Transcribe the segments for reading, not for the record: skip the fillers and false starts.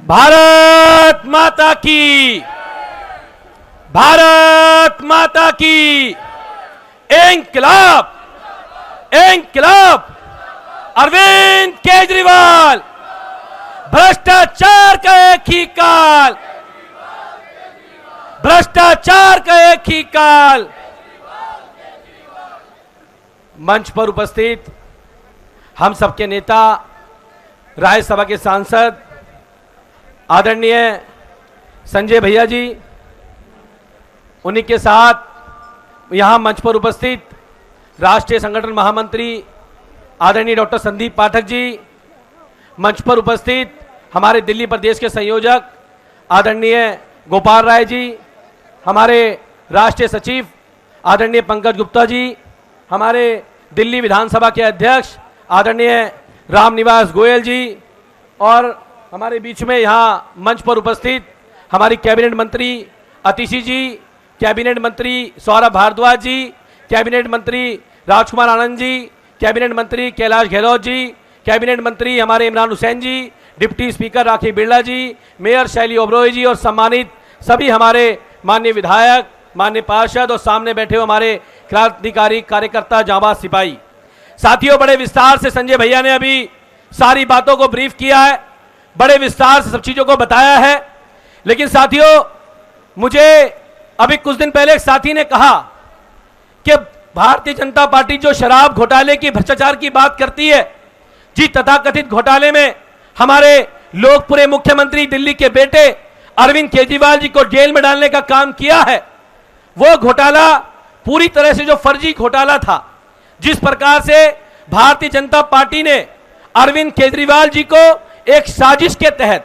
भारत माता की, भारत माता की। इंकलाब, इंकलाब। अरविंद केजरीवाल, भ्रष्टाचार का एक ही काल, भ्रष्टाचार का एक ही काल। मंच पर उपस्थित हम सबके नेता, राज्यसभा के सांसद आदरणीय संजय भैया जी, उन्हीं के साथ यहां मंच पर उपस्थित राष्ट्रीय संगठन महामंत्री आदरणीय डॉक्टर संदीप पाठक जी, मंच पर उपस्थित हमारे दिल्ली प्रदेश के संयोजक आदरणीय गोपाल राय जी, हमारे राष्ट्रीय सचिव आदरणीय पंकज गुप्ता जी, हमारे दिल्ली विधानसभा के अध्यक्ष आदरणीय रामनिवास गोयल जी, और हमारे बीच में यहाँ मंच पर उपस्थित हमारी कैबिनेट मंत्री अतिशी जी, कैबिनेट मंत्री सौरभ भारद्वाज जी, कैबिनेट मंत्री राजकुमार आनंद जी, कैबिनेट मंत्री कैलाश गहलोत जी, कैबिनेट मंत्री हमारे इमरान हुसैन जी, डिप्टी स्पीकर राखी बिरला जी, मेयर शैली ओबरॉय जी, और सम्मानित सभी हमारे माननीय विधायक, माननीय पार्षद, और सामने बैठे हुए हमारे क्रांतिकारी कार्यकर्ता, जांबाज सिपाही साथियों। बड़े विस्तार से संजय भैया ने अभी सारी बातों को ब्रीफ किया है, बड़े विस्तार से सब चीजों को बताया है। लेकिन साथियों, मुझे अभी कुछ दिन पहले एक साथी ने कहा कि भारतीय जनता पार्टी जो शराब घोटाले की, भ्रष्टाचार की बात करती है जी, तथाकथित घोटाले में हमारे लोकप्रिय मुख्यमंत्री दिल्ली के बेटे अरविंद केजरीवाल जी को जेल में डालने का काम किया है। वो घोटाला पूरी तरह से जो फर्जी घोटाला था, जिस प्रकार से भारतीय जनता पार्टी ने अरविंद केजरीवाल जी को एक साजिश के तहत,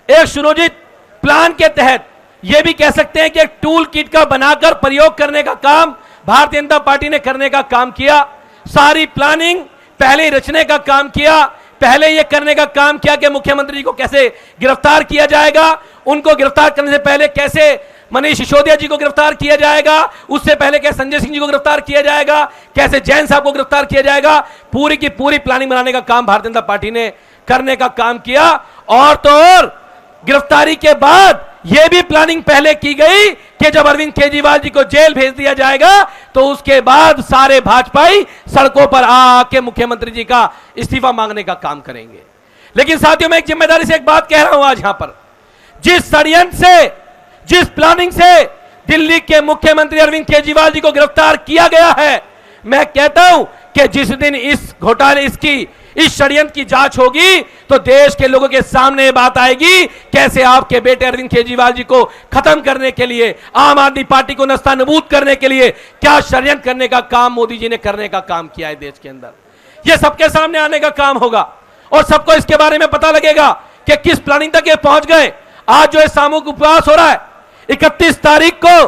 एक सुनियोजित प्लान के तहत, यह भी कह सकते हैं कि एक टूल किट का बनाकर प्रयोग करने का काम भारतीय जनता पार्टी ने करने का काम किया। सारी प्लानिंग पहले रचने का काम किया, पहले यह करने का काम किया कि मुख्यमंत्री जी को कैसे गिरफ्तार किया जाएगा, उनको गिरफ्तार करने से पहले कैसे मनीष सिसोदिया जी को गिरफ्तार किया जाएगा, उससे पहले कैसे संजय सिंह जी को गिरफ्तार किया जाएगा, कैसे जैन साहब को गिरफ्तार किया जाएगा, पूरी की पूरी प्लानिंग बनाने का काम भारतीय जनता पार्टी ने करने का काम किया। और तो और गिरफ्तारी के बाद यह भी प्लानिंग पहले की गई कि जब अरविंद केजरीवाल जी को जेल भेज दिया जाएगा तो उसके बाद सारे भाजपाई सड़कों पर आके मुख्यमंत्री जी का इस्तीफा मांगने का काम करेंगे। लेकिन साथियों, मैं एक जिम्मेदारी से एक बात कह रहा हूं आज यहां पर, जिस षड्यंत्र से, जिस प्लानिंग से दिल्ली के मुख्यमंत्री अरविंद केजरीवाल जी को गिरफ्तार किया गया है, मैं कहता हूं कि जिस दिन इस घोटाले, इस षड्यंत्र की जांच होगी तो देश के लोगों के सामने बात आएगी कैसे आपके बेटे अरविंद केजरीवाल जी को खत्म करने के लिए, आम आदमी पार्टी को नस्तानबूद करने के लिए क्या षड्यंत्र करने का काम मोदी जी ने करने का काम किया है देश के अंदर। यह सबके सामने आने का काम होगा और सबको इसके बारे में पता लगेगा कि किस प्लानिंग तक ये पहुंच गए। आज जो सामूहिक उपवास हो रहा है, 31 तारीख को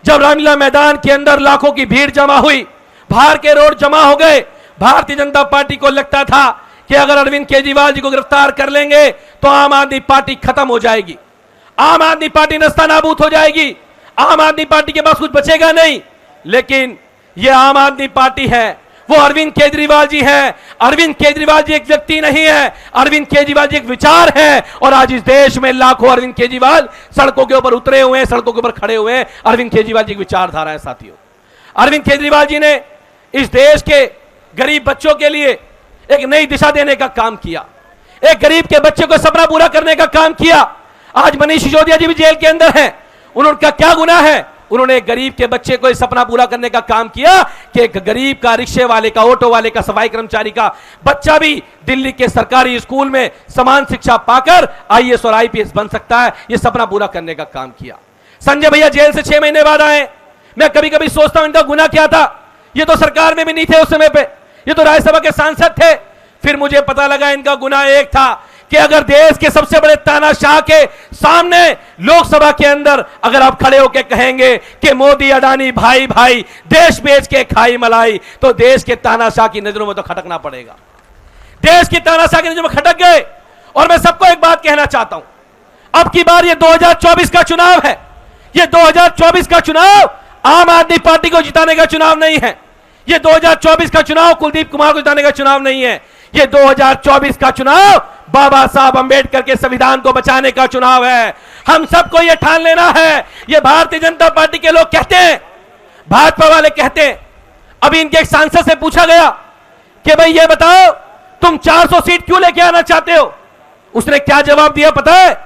जब रामलीला मैदान के अंदर लाखों की भीड़ जमा हुई, बाहर के रोड जमा हो गए, भारतीय जनता पार्टी को लगता था कि अगर अरविंद केजरीवाल जी को गिरफ्तार कर लेंगे तो आम आदमी पार्टी खत्म हो जाएगी, आम आदमी पार्टी नस्तानाबूद हो जाएगी, आम आदमी पार्टी के पास कुछ बचेगा नहीं। लेकिन यह आम आदमी पार्टी है, वो अरविंद केजरीवाल जी है। अरविंद केजरीवाल जी एक व्यक्ति नहीं है, अरविंद केजरीवाल जी एक विचार है। और आज इस देश में लाखों अरविंद केजरीवाल सड़कों के ऊपर उतरे हुए हैं, सड़कों के ऊपर खड़े हुए हैं। अरविंद केजरीवाल जी की विचारधारा है साथियों। अरविंद केजरीवाल जी ने इस देश के गरीब बच्चों के लिए एक नई दिशा देने का काम किया, एक गरीब के बच्चे को सपना पूरा करने का काम किया। आज मनीष सिसोदिया जी भी जेल के अंदर हैं, उनका क्या गुनाह है? उन्होंने एक गरीब के बच्चे को सपना पूरा करने का काम किया कि एक गरीब का, रिक्शे वाले का, ऑटो वाले का, सफाई कर्मचारी का बच्चा भी दिल्ली के सरकारी स्कूल में समान शिक्षा पाकर आईएएस और आईपीएस बन सकता है। यह सपना पूरा करने का काम किया। संजय भैया जेल से 6 महीने बाद आए। मैं कभी कभी सोचता हूं इनका गुनाह क्या था। ये तो सरकार में भी नहीं थे उस समय पे, ये तो राज्यसभा के सांसद थे। फिर मुझे पता लगा इनका गुनाह एक था कि अगर देश के सबसे बड़े तानाशाह के सामने लोकसभा के अंदर अगर आप खड़े होकर कहेंगे कि मोदी अडानी भाई भाई देश बेच के खाई मलाई, तो देश के तानाशाह की नजरों में तो खटकना पड़ेगा। देश की तानाशाह की नजरों में खटक गए। और मैं सबको एक बात कहना चाहता हूं, अब की बार ये 2024 का चुनाव है। ये 2024 का चुनाव आम आदमी पार्टी को जिताने का चुनाव नहीं है। ये 2024 का चुनाव कुलदीप कुमार को जिताने का चुनाव नहीं है। ये 2024 का चुनाव बाबा साहब अंबेडकर के संविधान को बचाने का चुनाव है। हम सबको यह ठान लेना है। ये भारतीय जनता पार्टी के लोग कहते हैं, भाजपा वाले कहते हैं, अभी इनके एक सांसद से पूछा गया कि भाई ये बताओ तुम 400 सीट क्यों लेके आना चाहते हो? उसने क्या जवाब दिया पता है?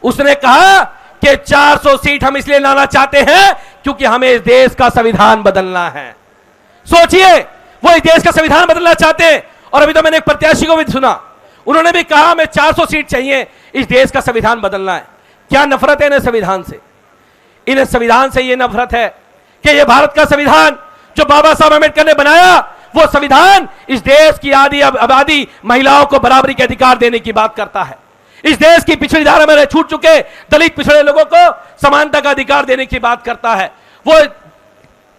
उसने कहा कि 400 सीट हम इसलिए लाना चाहते हैं क्योंकि हमें इस देश का संविधान बदलना है। सोचिए, वो इस देश का संविधान बदलना चाहते हैं। और अभी तो मैंने एक प्रत्याशी को भी सुना, उन्होंने भी कहा हमें 400 सीट चाहिए, इस देश का संविधान बदलना है। क्या नफरत है इन्हें संविधान से? इन्हें संविधान से यह नफरत है कि यह भारत का संविधान जो बाबा साहब अम्बेडकर ने बनाया, वो संविधान इस देश की आबादी महिलाओं को बराबरी के अधिकार देने की बात करता है। इस देश की पिछड़ी धारा में छूट चुके दलित पिछड़े लोगों को समानता का अधिकार देने की बात करता है। वो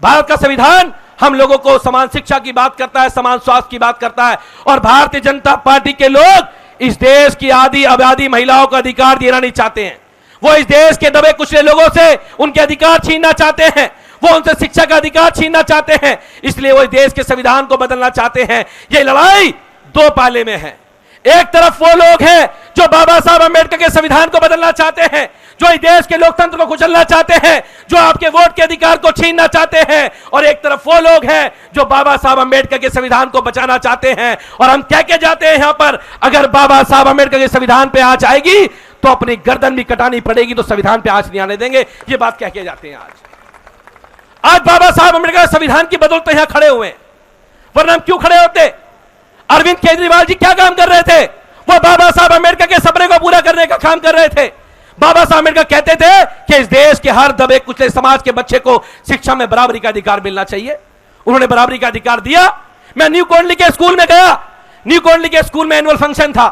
भारत का संविधान हम लोगों को समान शिक्षा की बात करता है, समान स्वास्थ्य की बात करता है। और भारतीय जनता पार्टी के लोग इस देश की आबादी महिलाओं का अधिकार देना नहीं चाहते हैं। वो इस देश के दबे कुचले लोगों से उनके अधिकार छीनना चाहते हैं। वो उनसे शिक्षा का अधिकार छीनना चाहते हैं। इसलिए वो इस देश के संविधान को बदलना चाहते हैं। ये लड़ाई दो पाले में है। एक तरफ वो लोग हैं जो बाबा साहब अम्बेडकर के संविधान को बदलना चाहते हैं, जो इस देश के लोकतंत्र को कुचलना चाहते हैं, जो आपके वोट के अधिकार को छीनना चाहते हैं। और एक तरफ वो लोग हैं जो बाबा साहब अम्बेडकर के संविधान को बचाना चाहते हैं। और हम कह के जाते हैं यहां पर, अगर बाबा साहब अम्बेडकर के संविधान पे आंच आएगी तो अपनी गर्दन भी कटानी पड़ेगी, तो संविधान पे आंच नहीं आने देंगे। ये बात कह के जाते हैं। आज बाबा साहब अम्बेडकर संविधान की बदौलत यहां खड़े हुए हैं, वरना हम क्यों खड़े होते? अरविंद केजरीवाल जी क्या काम कर रहे थे? वो बाबा साहब अम्बेडकर के सपने को पूरा करने का काम कर रहे थे। बाबा साहब अम्बेडकर कहते थे कि इस देश के हर दबे कुचले समाज के बच्चे को शिक्षा में बराबरी का अधिकार मिलना चाहिए। उन्होंने बराबरी का अधिकार दिया। मैं न्यू कोंडली के स्कूल में गया। न्यू कोंडली के स्कूल में एनुअल फंक्शन था।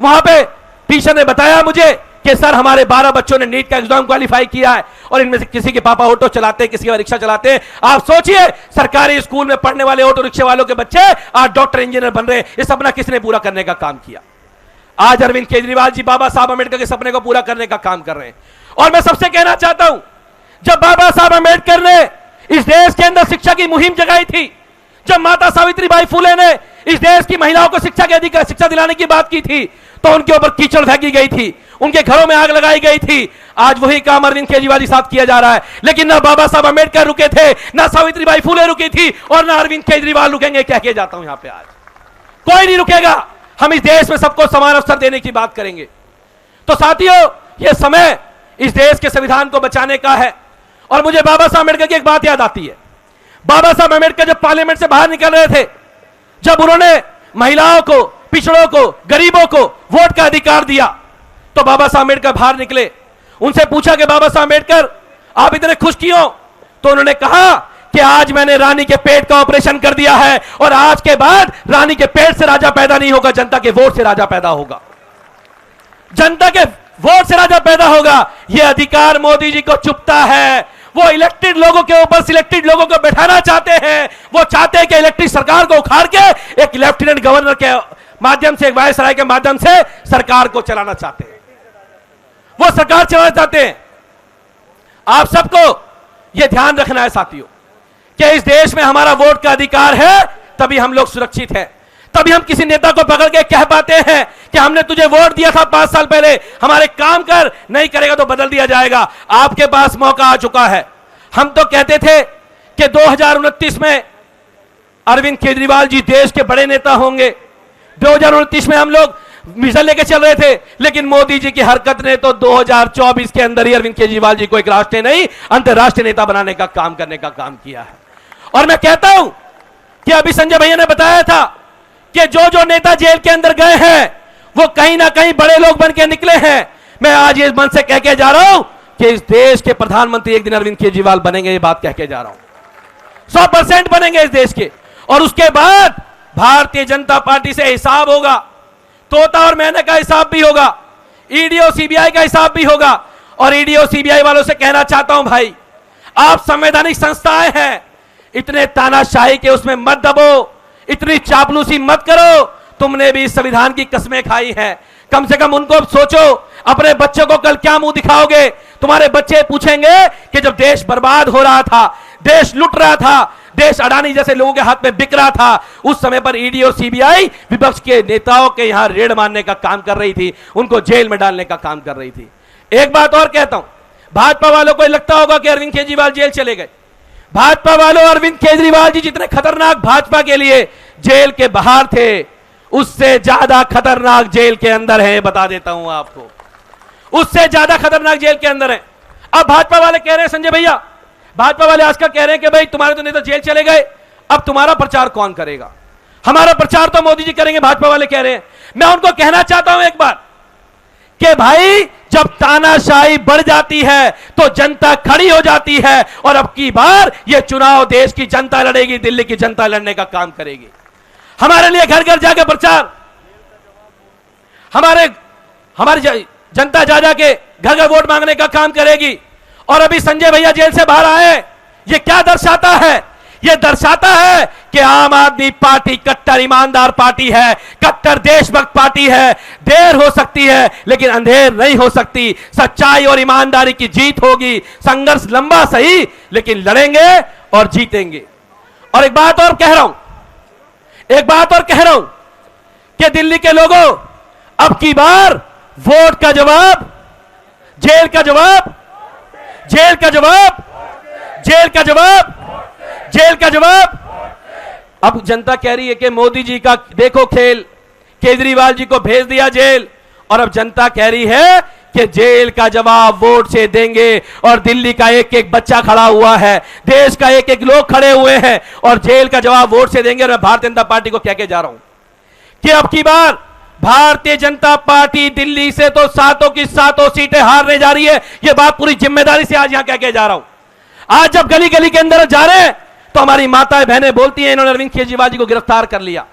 वहां पे टीचर ने बताया मुझे कि सर हमारे 12 बच्चों ने नीट का एग्जाम क्वालिफाई किया है और इनमें से किसी के पापा ऑटो चलाते हैं, किसी का रिक्शा चलाते हैं। आप सोचिए, सरकारी स्कूल में पढ़ने वाले ऑटो रिक्शा वालों के बच्चे आज डॉक्टर इंजीनियर बन रहे हैं। इस सपना किसने पूरा करने का काम किया? आज अरविंद केजरीवाल जी बाबा साहब अम्बेडकर के सपने को पूरा करने का काम कर रहे हैं। और मैं सबसे कहना चाहता हूं, जब बाबा साहब अम्बेडकर ने इस देश के अंदर शिक्षा की मुहिम जगाई थी, जब माता सावित्रीबाई फुले ने इस देश की महिलाओं को शिक्षा दिलाने की बात की थी, तो उनके ऊपर कीचड़ फेंकी गई थी, उनके घरों में आग लगाई गई थी। आज वही काम अरविंद केजरीवाल के साथ किया जा रहा है। लेकिन ना बाबा साहब अम्बेडकर रुके थे, ना सावित्रीबाई फुले रुकी थी, और ना अरविंद केजरीवाल रुकेंगे। कह के जाता हूं यहां पे, आज कोई नहीं रुकेगा। हम इस देश में सबको समान अवसर देने की बात करेंगे। तो साथियों, यह समय इस देश के संविधान को बचाने का है। और मुझे बाबा साहब अम्बेडकर की एक बात याद आती है। बाबा साहब अम्बेडकर जब पार्लियामेंट से बाहर निकल रहे थे, जब उन्होंने महिलाओं को, पिछड़ों को, गरीबों को वोट का अधिकार दिया, तो बाबा साहब अम्बेडकर बाहर निकले। उनसे पूछा कि बाबा साहब अम्बेडकर आप इतने खुश क्यों? तो उन्होंने कहा कि आज मैंने रानी के पेट का ऑपरेशन कर दिया है और आज के बाद रानी के पेट से राजा पैदा नहीं होगा, जनता के वोट से राजा पैदा होगा। जनता के वोट से राजा पैदा होगा। यह अधिकार मोदी जी को चुभता है। वो इलेक्टेड लोगों के ऊपर सिलेक्टेड लोगों को बैठाना चाहते हैं। वो चाहते हैं कि इलेक्टेड सरकार को उखाड़ के एक लेफ्टिनेंट गवर्नर के माध्यम से, एक वायसराय के माध्यम से सरकार को चलाना चाहते हैं। वो सरकार चलाना चाहते हैं। आप सबको यह ध्यान रखना है साथियों कि इस देश में हमारा वोट का अधिकार है, तभी हम लोग सुरक्षित हैं। तभी हम किसी नेता को पकड़ के कह पाते हैं कि हमने तुझे वोट दिया था 5 साल पहले, हमारे काम कर, नहीं करेगा तो बदल दिया जाएगा। आपके पास मौका आ चुका है। हम तो कहते थे कि 2029 में अरविंद केजरीवाल जी देश के बड़े नेता होंगे। 2029 में हम लोग मिशन लेके चल रहे थे, लेकिन मोदी जी की हरकत ने तो 2024 के अंदर ही अरविंद केजरीवाल जी को एक राष्ट्रीय नहीं, अंतर्राष्ट्रीय नेता बनाने का काम करने का काम किया है। और मैं कहता हूं कि अभी संजय भैया ने बताया था कि जो नेता जेल के अंदर गए हैं वो कहीं ना कहीं बड़े लोग बन के निकले हैं। मैं आज ये मन से कह के जा रहा हूं कि इस देश के प्रधानमंत्री एक दिन अरविंद केजरीवाल बनेंगे। ये बात कह के जा रहा हूं, 100% बनेंगे इस देश के। और उसके बाद भारतीय जनता पार्टी से हिसाब होगा। तोता और मैंने का हिसाब भी होगा, ईडी और सीबीआई का हिसाब भी होगा। और ईडी और सीबीआई वालों से कहना चाहता हूं, भाई आप संवैधानिक संस्थाएं हैं, इतने तानाशाही के उसमें मत दबो, इतनी चापलूसी मत करो। तुमने भी इस संविधान की कसमें खाई हैं। कम से कम उनको सोचो, अपने बच्चों को कल क्या मुंह दिखाओगे? तुम्हारे बच्चे पूछेंगे कि जब देश बर्बाद हो रहा था, देश लुट रहा था, देश अडानी जैसे लोगों के हाथ में बिक रहा था, उस समय पर ईडी और सीबीआई विपक्ष के नेताओं के यहां रेड मारने का काम कर रही थी, उनको जेल में डालने का काम कर रही थी। एक बात और कहता हूं, भाजपा वालों को लगता होगा कि अरविंद केजरीवाल जेल चले गए। भाजपा वालों, अरविंद केजरीवाल जी जितने खतरनाक भाजपा के लिए जेल के बाहर थे, उससे ज्यादा खतरनाक जेल के अंदर है, बता देता हूं आपको, उससे ज्यादा खतरनाक जेल के अंदर है। अब भाजपा वाले कह रहे हैं, संजय भैया, भाजपा वाले आज का कह रहे हैं कि भाई तुम्हारे तो नेता जेल चले गए, अब तुम्हारा प्रचार कौन करेगा? हमारा प्रचार तो मोदी जी करेंगे, भाजपा वाले कह रहे हैं। मैं उनको कहना चाहता हूं एक बार कि भाई जब तानाशाही बढ़ जाती है तो जनता खड़ी हो जाती है, और अब की बार यह चुनाव देश की जनता लड़ेगी, दिल्ली की जनता लड़ने का काम करेगी। हमारे लिए घर घर जाके प्रचार, हमारी जनता जा जाके घर घर वोट मांगने का काम करेगी। और अभी संजय भैया जेल से बाहर आए, ये क्या दर्शाता है? यह दर्शाता है कि आम आदमी पार्टी कट्टर ईमानदार पार्टी है, कट्टर देशभक्त पार्टी है। देर हो सकती है लेकिन अंधेर नहीं हो सकती। सच्चाई और ईमानदारी की जीत होगी। संघर्ष लंबा सही लेकिन लड़ेंगे और जीतेंगे। और एक बात और कह रहा हूं कि दिल्ली के लोगों, अब की बार वोट का जवाब जेल का जवाब, जेल का जवाब, जेल का जवाब, जेल का जवाब। अब जनता कह रही है कि मोदी जी का देखो खेल, केजरीवाल जी को भेज दिया जेल, और अब जनता कह रही है कि जेल का जवाब वोट से देंगे। और दिल्ली का एक एक बच्चा खड़ा हुआ है, देश का एक एक लोग खड़े हुए हैं, और जेल का जवाब वोट से देंगे। और मैं भारतीय जनता पार्टी को कह के जा रहा हूं कि अब की बार भारतीय जनता पार्टी दिल्ली से तो सातों की सातों सीटें हारने जा रही है। यह बात पूरी जिम्मेदारी से आज यहां कह के जा रहा हूं। आज जब गली गली के अंदर जा रहे हैं तो हमारी माताएं बहनें बोलती हैं, इन्होंने अरविंद केजरीवाल जी को गिरफ्तार कर लिया।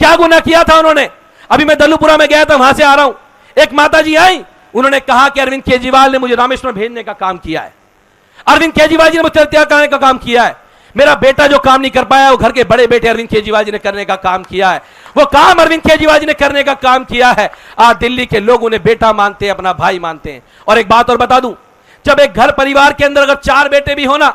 क्या गुनाह किया था उन्होंने? अभी मैं दलूपुरा में गया था, वहां से आ रहा हूं, एक माता जी आई, उन्होंने कहा कि अरविंद केजरीवाल ने मुझे रामेश्वरम भेजने का काम किया है, अरविंद केजरीवाल जी ने मुझे हत्या करने का काम किया है। मेरा बेटा जो काम नहीं कर पाया वो घर के बड़े बेटे अरविंद केजरीवाल जी ने करने का काम किया है। वो काम अरविंद केजरीवाल जी ने करने का काम किया है। आज दिल्ली के लोग उन्हें बेटा मानते हैं, अपना भाई मानते हैं। और एक बात और बता दूं, जब एक घर परिवार के अंदर अगर 4 बेटे भी होना,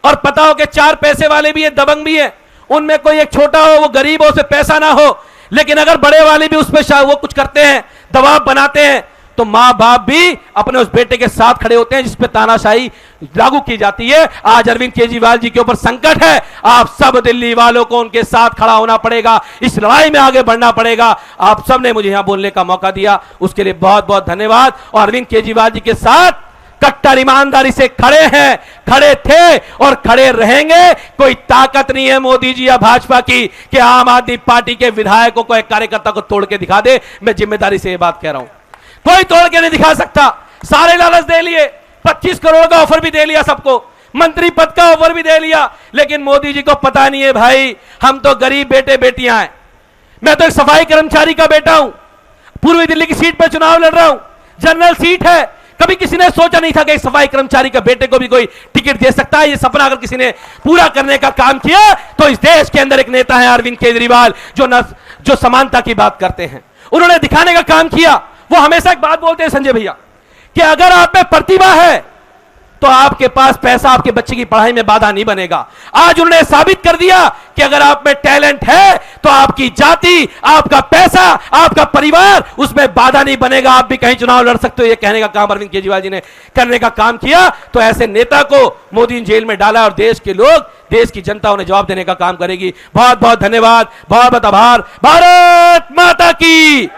और पता हो कि 4 पैसे वाले भी है, दबंग भी है, उनमें कोई एक छोटा हो, वो गरीब हो, उसे पैसा ना हो, लेकिन अगर बड़े वाले भी उस पर वो कुछ करते हैं, दबाव बनाते हैं, तो मां बाप भी अपने उस बेटे के साथ खड़े होते हैं जिसपे तानाशाही लागू की जाती है। आज अरविंद केजरीवाल जी के ऊपर संकट है, आप सब दिल्ली वालों को उनके साथ खड़ा होना पड़ेगा, इस लड़ाई में आगे बढ़ना पड़ेगा। आप सब ने मुझे यहां बोलने का मौका दिया, उसके लिए बहुत बहुत धन्यवाद। और अरविंद केजरीवाल जी के साथ कट्टर ईमानदारी से खड़े हैं, खड़े थे और खड़े रहेंगे। कोई ताकत नहीं है मोदी जी या भाजपा की कि आम आदमी पार्टी के विधायकों को, एक कार्यकर्ता को तोड़ के दिखा दे। मैं जिम्मेदारी से यह बात कह रहा हूं, कोई तोड़ के नहीं दिखा सकता। सारे लालच दे लिए, 25 करोड़ का ऑफर भी दे लिया सबको, मंत्री पद का ऑफर भी दे लिया, लेकिन मोदी जी को पता नहीं है भाई हम तो गरीब बेटे बेटियां हैं। मैं तो एक सफाई कर्मचारी का बेटा हूं, पूर्वी दिल्ली की सीट पर चुनाव लड़ रहा हूं, जनरल सीट है। कभी किसी ने सोचा नहीं था कि एक सफाई कर्मचारी का बेटे को भी कोई टिकट दे सकता है। ये सपना अगर किसी ने पूरा करने का काम किया तो इस देश के अंदर एक नेता है अरविंद केजरीवाल, जो समानता की बात करते हैं। उन्होंने दिखाने का काम किया। वो हमेशा एक बात बोलते हैं संजय भैया कि अगर आप में प्रतिभा है तो आपके पास पैसा आपके बच्चे की पढ़ाई में बाधा नहीं बनेगा। आज उन्होंने साबित कर दिया कि अगर आप में टैलेंट है तो आपकी जाति, आपका पैसा, आपका परिवार उसमें बाधा नहीं बनेगा, आप भी कहीं चुनाव लड़ सकते हो। ये कहने का काम अरविंद केजरीवाल जी ने करने का काम किया। तो ऐसे नेता को मोदी ने जेल में डाला और देश के लोग, देश की जनता उन्हें जवाब देने का काम करेगी। बहुत बहुत धन्यवाद, बहुत बहुत आभार। भारत माता की।